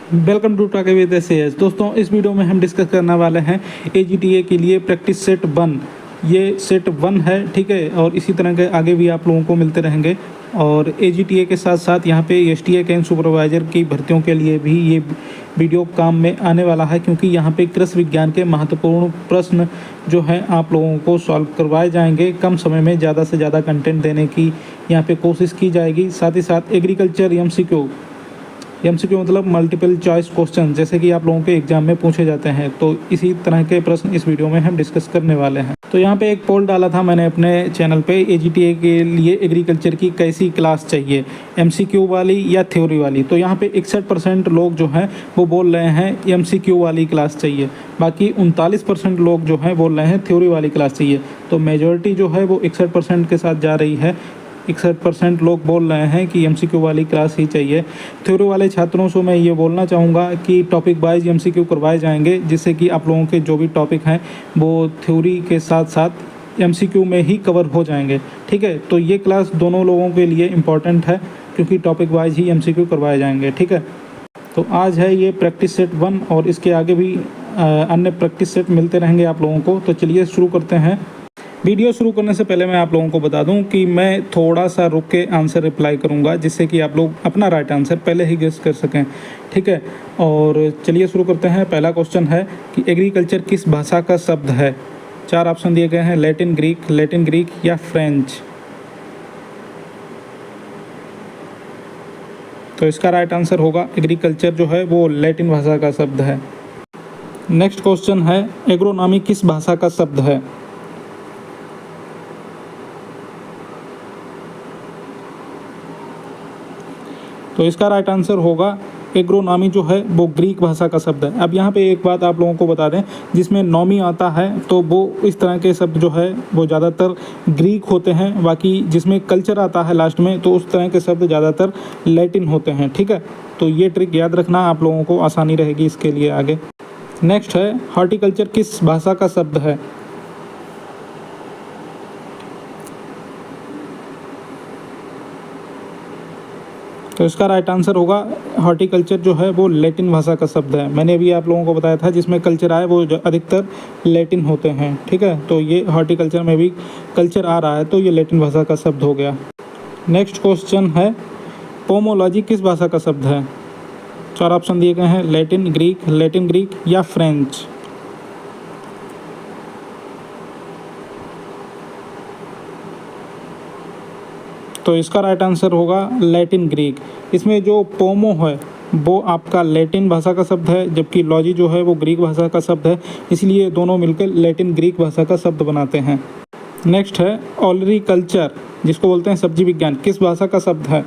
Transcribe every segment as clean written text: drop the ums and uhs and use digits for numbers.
Welcome to talk with S. दोस्तों, इस video में हम डिस्कस करने वाले हैं AGTA के लिए प्रैक्टिस सेट 1। ये सेट 1 है, ठीक है। और इसी तरह के आगे भी आप लोगों को मिलते रहेंगे। और AGTA के साथ साथ यहाँ पे STA कैंप सुपरवाइज़र की भर्तियों के लिए भी ये वीडियो काम में आने वाला है, क्योंकि यहाँ पे कृषि विज्ञान के महत्वपूर्ण प्रश्न जो हैं आप लोगों को सॉल्व करवाए जाएंगे। कम समय में ज़्यादा से ज़्यादा कंटेंट देने की यहाँ पे कोशिश की जाएगी। साथ ही साथ एग्रीकल्चर MCQ मतलब मल्टीपल चॉइस क्वेश्चन, जैसे कि आप लोगों के एग्जाम में पूछे जाते हैं। तो इसी तरह के प्रश्न इस वीडियो में हम डिस्कस करने वाले हैं। तो यहाँ पे एक पोल डाला था मैंने अपने चैनल पे, AGTA के लिए एग्रीकल्चर की कैसी क्लास चाहिए, MCQ वाली या थ्योरी वाली। तो यहाँ पे 61% लोग जो हैं वो बोल रहे हैं MCQ वाली क्लास चाहिए। बाकी 39% लोग जो हैं बोल रहे हैं थ्योरी वाली क्लास चाहिए। तो मेजॉरिटी जो है वो 61% के साथ जा रही है। 61% लोग बोल रहे हैं कि MCQ वाली क्लास ही चाहिए। थ्योरी वाले छात्रों से मैं ये बोलना चाहूँगा कि टॉपिक वाइज MCQ करवाए जाएंगे, जिससे कि आप लोगों के जो भी टॉपिक हैं वो थ्योरी के साथ साथ MCQ में ही कवर हो जाएंगे, ठीक है। तो ये क्लास दोनों लोगों के लिए इम्पॉर्टेंट है, क्योंकि टॉपिक वाइज ही MCQ करवाए जाएंगे, ठीक है। तो आज है ये प्रैक्टिस सेट 1 और इसके आगे भी अन्य प्रैक्टिस सेट मिलते रहेंगे आप लोगों को। तो चलिए शुरू करते हैं। वीडियो शुरू करने से पहले मैं आप लोगों को बता दूं कि मैं थोड़ा सा रुक के आंसर रिप्लाई करूंगा, जिससे कि आप लोग अपना राइट आंसर पहले ही गेस कर सकें, ठीक है। और चलिए शुरू करते हैं। पहला क्वेश्चन है कि एग्रीकल्चर किस भाषा का शब्द है। 4 ऑप्शन दिए गए हैं, लैटिन ग्रीक या फ्रेंच। तो इसका राइट आंसर होगा एग्रीकल्चर जो है वो लैटिन भाषा का शब्द है। नेक्स्ट क्वेश्चन है, एग्रोनॉमी किस भाषा का शब्द है। तो इसका राइट आंसर होगा एग्रोनॉमी जो है वो ग्रीक भाषा का शब्द है। अब यहाँ पे एक बात आप लोगों को बता दें, जिसमें नॉमी आता है तो वो इस तरह के शब्द जो है वो ज़्यादातर ग्रीक होते हैं। बाकी जिसमें कल्चर आता है लास्ट में तो उस तरह के शब्द ज़्यादातर लैटिन होते हैं, ठीक है। तो ये ट्रिक याद रखना, आप लोगों को आसानी रहेगी इसके लिए आगे। नेक्स्ट है, हॉर्टिकल्चर किस भाषा का शब्द है। तो इसका राइट आंसर होगा हॉर्टिकल्चर जो है वो लैटिन भाषा का शब्द है। मैंने अभी आप लोगों को बताया था जिसमें कल्चर आए वो अधिकतर लैटिन होते हैं, ठीक है। तो ये हॉर्टिकल्चर में भी कल्चर आ रहा है तो ये लैटिन भाषा का शब्द हो गया। नेक्स्ट क्वेश्चन है, पोमोलॉजी किस भाषा का शब्द है। 4 ऑप्शन दिए गए हैं, लैटिन ग्रीक या फ्रेंच। तो इसका राइट आंसर होगा लैटिन ग्रीक। इसमें जो पोमो है वो आपका लैटिन भाषा का शब्द है, जबकि लॉजी जो है वो ग्रीक भाषा का शब्द है, इसलिए दोनों मिलकर लैटिन ग्रीक भाषा का शब्द बनाते हैं। नेक्स्ट है, ओलरीकल्चर जिसको बोलते हैं सब्जी विज्ञान, किस भाषा का शब्द है।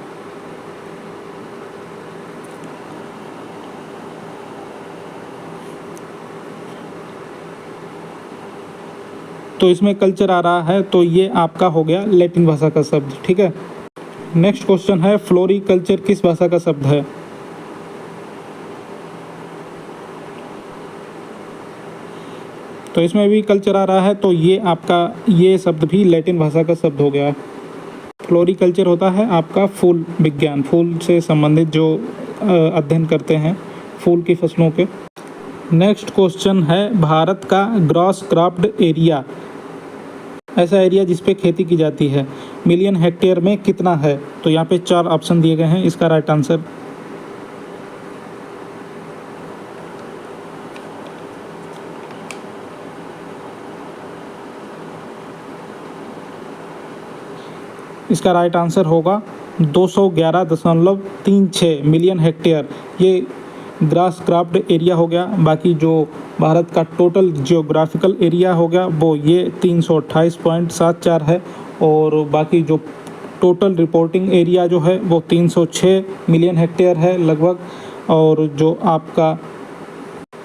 तो इसमें कल्चर आ रहा है तो ये आपका हो गया लैटिन भाषा का शब्द, ठीक है। नेक्स्ट क्वेश्चन है, फ्लोरिकल्चर किस भाषा का शब्द है। तो इसमें भी कल्चर आ रहा है तो ये आपका ये शब्द भी लैटिन भाषा का शब्द हो गया। फ्लोरिकल्चर होता है आपका फूल विज्ञान, फूल से संबंधित जो अध्ययन करते हैं फूल की फसलों के। नेक्स्ट क्वेश्चन है, भारत का ग्रॉस क्रॉप्ड एरिया, ऐसा एरिया जिस पे खेती की जाती है, मिलियन हेक्टेयर में कितना है। तो यहाँ पे 4 ऑप्शन दिए गए हैं, इसका राइट आंसर इसका राइट आंसर होगा 211.36 मिलियन हेक्टेयर। ये ग्रास क्रॉप्ड एरिया हो गया। बाकी जो भारत का टोटल जियोग्राफिकल एरिया हो गया वो ये 328.74 है। और बाकी जो टोटल रिपोर्टिंग एरिया जो है वो 306 मिलियन हेक्टेयर है लगभग। और जो आपका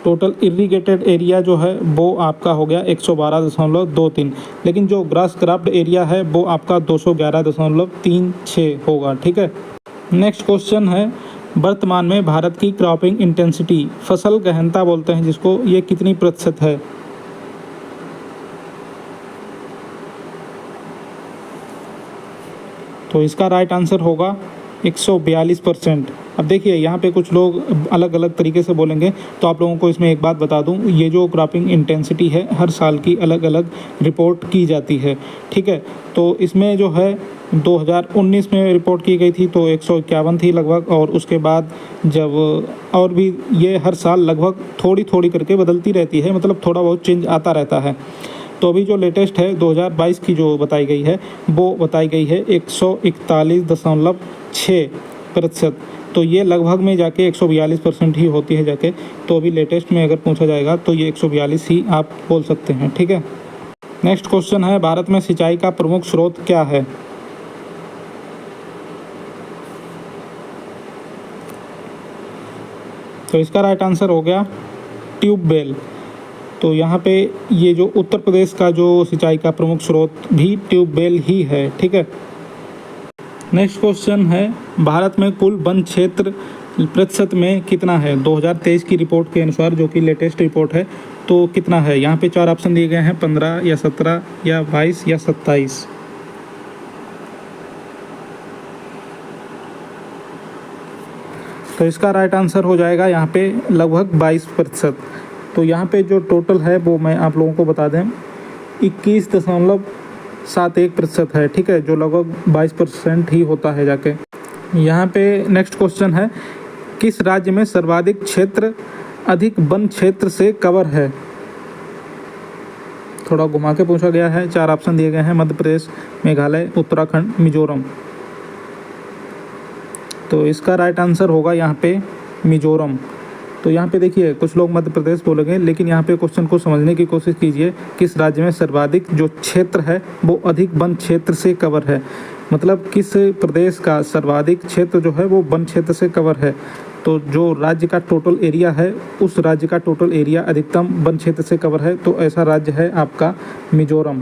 टोटल इरिगेटेड एरिया जो है वो आपका हो गया 112.23, लेकिन जो ग्रास क्रॉप्ड एरिया है वो आपका 211.36 होगा, ठीक है। नेक्स्ट क्वेश्चन है, वर्तमान में भारत की क्रॉपिंग इंटेंसिटी, फसल गहनता बोलते हैं जिसको, ये कितनी प्रतिशत है। तो इसका राइट आंसर होगा 142%। अब देखिए यहाँ पे कुछ लोग अलग अलग तरीके से बोलेंगे, तो आप लोगों को इसमें एक बात बता दूँ, ये जो क्रॉपिंग इंटेंसिटी है हर साल की अलग अलग रिपोर्ट की जाती है, ठीक है। तो इसमें जो है 2019 में रिपोर्ट की गई थी तो 151 थी लगभग, और उसके बाद जब और भी ये हर साल लगभग थोड़ी थोड़ी करके बदलती रहती है, मतलब थोड़ा बहुत चेंज आता रहता है। तो अभी जो लेटेस्ट है 2022 की जो बताई गई है वो बताई गई है 141.6%। तो ये लगभग में जाके 142% ही होती है जाके। तो अभी लेटेस्ट में अगर पूछा जाएगा तो ये 142 ही आप बोल सकते हैं, ठीक है। नेक्स्ट क्वेश्चन है, भारत में सिंचाई का प्रमुख स्रोत क्या है? तो इसका राइट आंसर हो गया ट्यूबवेल। तो यहाँ पे ये जो उत्तर प्रदेश का जो सिंचाई का प्रमुख स्रोत भी ट्यूबवेल ही है, ठीक है। नेक्स्ट क्वेश्चन है, भारत में कुल वन क्षेत्र प्रतिशत में कितना है? 2023 की रिपोर्ट के अनुसार, जो कि लेटेस्ट रिपोर्ट है, तो कितना है? यहाँ पे 4 ऑप्शन दिए गए हैं, 15 या 17 या 22 या 27। तो इसका राइट आंसर हो जाएगा यहाँ पे लगभग 22%। तो यहाँ पे जो टोटल है वो मैं आप लोगों को बता दें 21.71% है, ठीक है, जो लगभग 22% ही होता है जाके। यहाँ पे नेक्स्ट क्वेश्चन है, किस राज्य में सर्वाधिक क्षेत्र अधिक वन क्षेत्र से कवर है? थोड़ा घुमा के पूछा गया है, 4 ऑप्शन दिए गए हैं, मध्य प्रदेश, मेघालय, उत्तराखंड, मिजोरम। तो इसका राइट आंसर होगा यहाँ पे मिजोरम। तो यहाँ पे देखिए कुछ लोग मध्य प्रदेश बोलेंगे, लेकिन यहाँ पे क्वेश्चन को समझने की कोशिश कीजिए, किस राज्य में सर्वाधिक जो क्षेत्र है वो अधिक वन क्षेत्र से कवर है, मतलब किस प्रदेश का सर्वाधिक क्षेत्र जो है वो वन क्षेत्र से कवर है। तो जो राज्य का टोटल एरिया है उस राज्य का टोटल एरिया अधिकतम वन क्षेत्र से कवर है, तो ऐसा राज्य है आपका मिजोरम।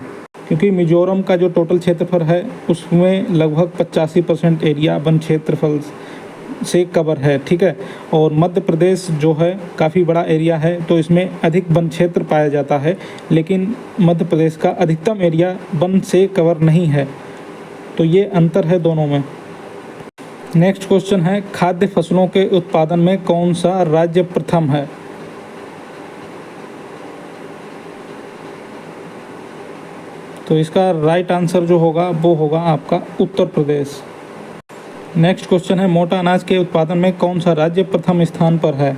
क्योंकि मिजोरम का जो टोटल क्षेत्रफल है उसमें लगभग 85% एरिया वन क्षेत्रफल से कवर है, ठीक है। और मध्य प्रदेश जो है काफ़ी बड़ा एरिया है, तो इसमें अधिक वन क्षेत्र पाया जाता है, लेकिन मध्य प्रदेश का अधिकतम एरिया वन से कवर नहीं है। तो ये अंतर है दोनों में। नेक्स्ट क्वेश्चन है, खाद्य फसलों के उत्पादन में कौन सा राज्य प्रथम है? तो इसका राइट आंसर जो होगा वो होगा आपका उत्तर प्रदेश। नेक्स्ट क्वेश्चन है, मोटा अनाज के उत्पादन में कौन सा राज्य प्रथम स्थान पर है?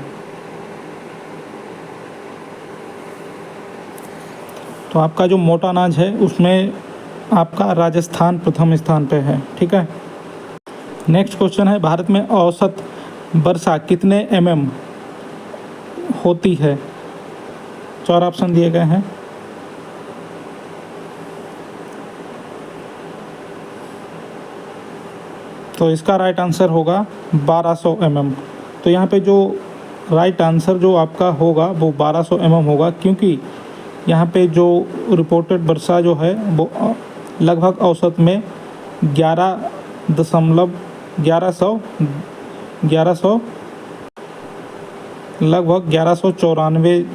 तो आपका जो मोटा अनाज है उसमें आपका राजस्थान प्रथम स्थान पे है, ठीक है। नेक्स्ट क्वेश्चन है, भारत में औसत वर्षा कितने mm होती है? 4 ऑप्शन दिए गए हैं। तो इसका राइट आंसर होगा 1200 mm। तो यहाँ पे जो राइट आंसर जो आपका होगा वो 1200 mm होगा, क्योंकि यहाँ पे जो रिपोर्टेड वर्षा जो है वो लगभग औसत में 1194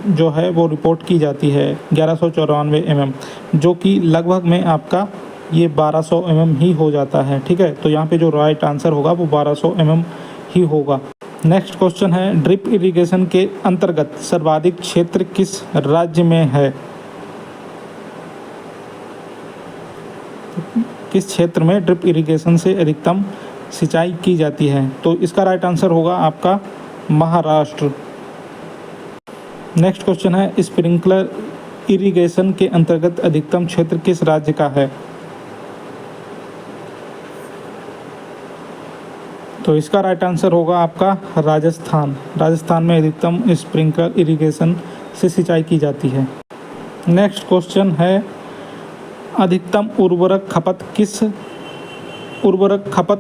जो है वो रिपोर्ट की जाती है, 1194 mm, जो कि लगभग में आपका ये 1200 mm ही हो जाता है, ठीक है। तो यहाँ पे जो राइट आंसर होगा वो 1200 mm ही होगा। नेक्स्ट क्वेश्चन है, ड्रिप इरिगेशन के अंतर्गत सर्वाधिक क्षेत्र किस राज्य में है? किस क्षेत्र में ड्रिप इरिगेशन से अधिकतम सिंचाई की जाती है? तो इसका राइट आंसर होगा आपका महाराष्ट्र। नेक्स्ट क्वेश्चन है, स्प्रिंकलर इरिगेशन के अंतर्गत अधिकतम क्षेत्र किस राज्य का है? तो इसका राइट आंसर होगा आपका राजस्थान। राजस्थान में अधिकतम स्प्रिंकलर इरिगेशन से सिंचाई की जाती है। नेक्स्ट क्वेश्चन है, अधिकतम उर्वरक खपत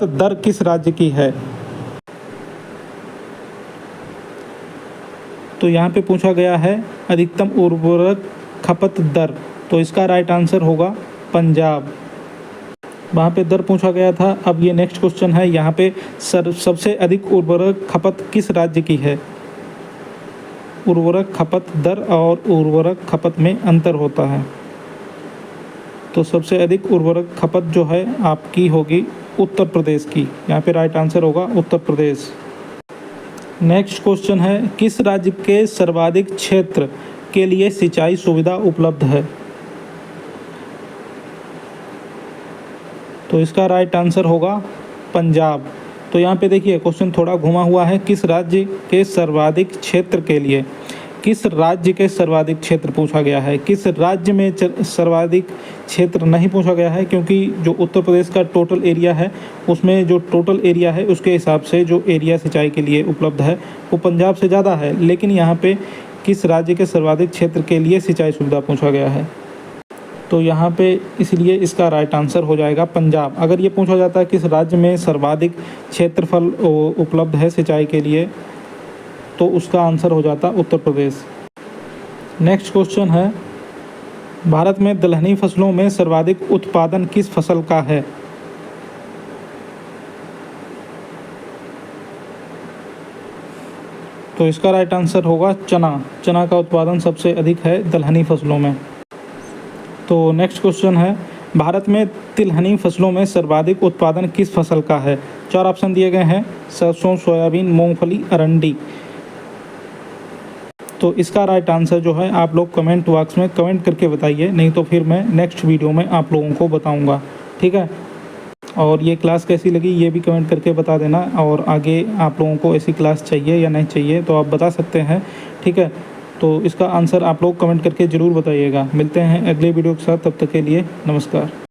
दर किस राज्य की है? तो यहाँ पे पूछा गया है अधिकतम उर्वरक खपत दर, तो इसका राइट आंसर होगा पंजाब। वहाँ पे दर पूछा गया था। अब ये नेक्स्ट क्वेश्चन है, यहाँ पे सबसे अधिक उर्वरक खपत किस राज्य की है? उर्वरक खपत दर और उर्वरक खपत में अंतर होता है। तो सबसे अधिक उर्वरक खपत जो है आपकी होगी उत्तर प्रदेश की। यहाँ पे राइट आंसर होगा उत्तर प्रदेश। नेक्स्ट क्वेश्चन है, किस राज्य के सर्वाधिक क्षेत्र के लिए सिंचाई सुविधा उपलब्ध है? तो इसका राइट आंसर होगा पंजाब। तो यहाँ पे देखिए क्वेश्चन थोड़ा घुमा हुआ है, किस राज्य के सर्वाधिक क्षेत्र के लिए, किस राज्य के सर्वाधिक क्षेत्र पूछा गया है। किस राज्य में सर्वाधिक क्षेत्र नहीं पूछा गया है, क्योंकि जो उत्तर प्रदेश का टोटल एरिया है उसमें जो टोटल एरिया है उसके हिसाब से जो एरिया सिंचाई के लिए उपलब्ध है वो पंजाब से ज़्यादा है, लेकिन यहाँ पे किस राज्य के सर्वाधिक क्षेत्र के लिए सिंचाई सुविधा पूछा गया है। तो यहाँ पे इसलिए इसका राइट आंसर हो जाएगा पंजाब। अगर ये पूछा जाता है किस राज्य में सर्वाधिक क्षेत्रफल उपलब्ध है सिंचाई के लिए, तो उसका आंसर हो जाता उत्तर प्रदेश। नेक्स्ट क्वेश्चन है, भारत में दलहनी फसलों में सर्वाधिक उत्पादन किस फसल का है? तो इसका राइट आंसर होगा चना। चना का उत्पादन सबसे अधिक है दलहनी फसलों में। तो नेक्स्ट क्वेश्चन है, भारत में तिलहनी फसलों में सर्वाधिक उत्पादन किस फसल का है? 4 ऑप्शन दिए गए हैं, सरसों, सोयाबीन, मूंगफली, अरंडी। तो इसका राइट आंसर जो है आप लोग कमेंट बॉक्स में कमेंट करके बताइए, नहीं तो फिर मैं नेक्स्ट वीडियो में आप लोगों को बताऊंगा, ठीक है। और ये क्लास कैसी लगी ये भी कमेंट करके बता देना, और आगे आप लोगों को ऐसी क्लास चाहिए या नहीं चाहिए तो आप बता सकते हैं, ठीक है। तो इसका आंसर आप लोग कमेंट करके ज़रूर बताइएगा। मिलते हैं अगले वीडियो के साथ, तब तक के लिए नमस्कार।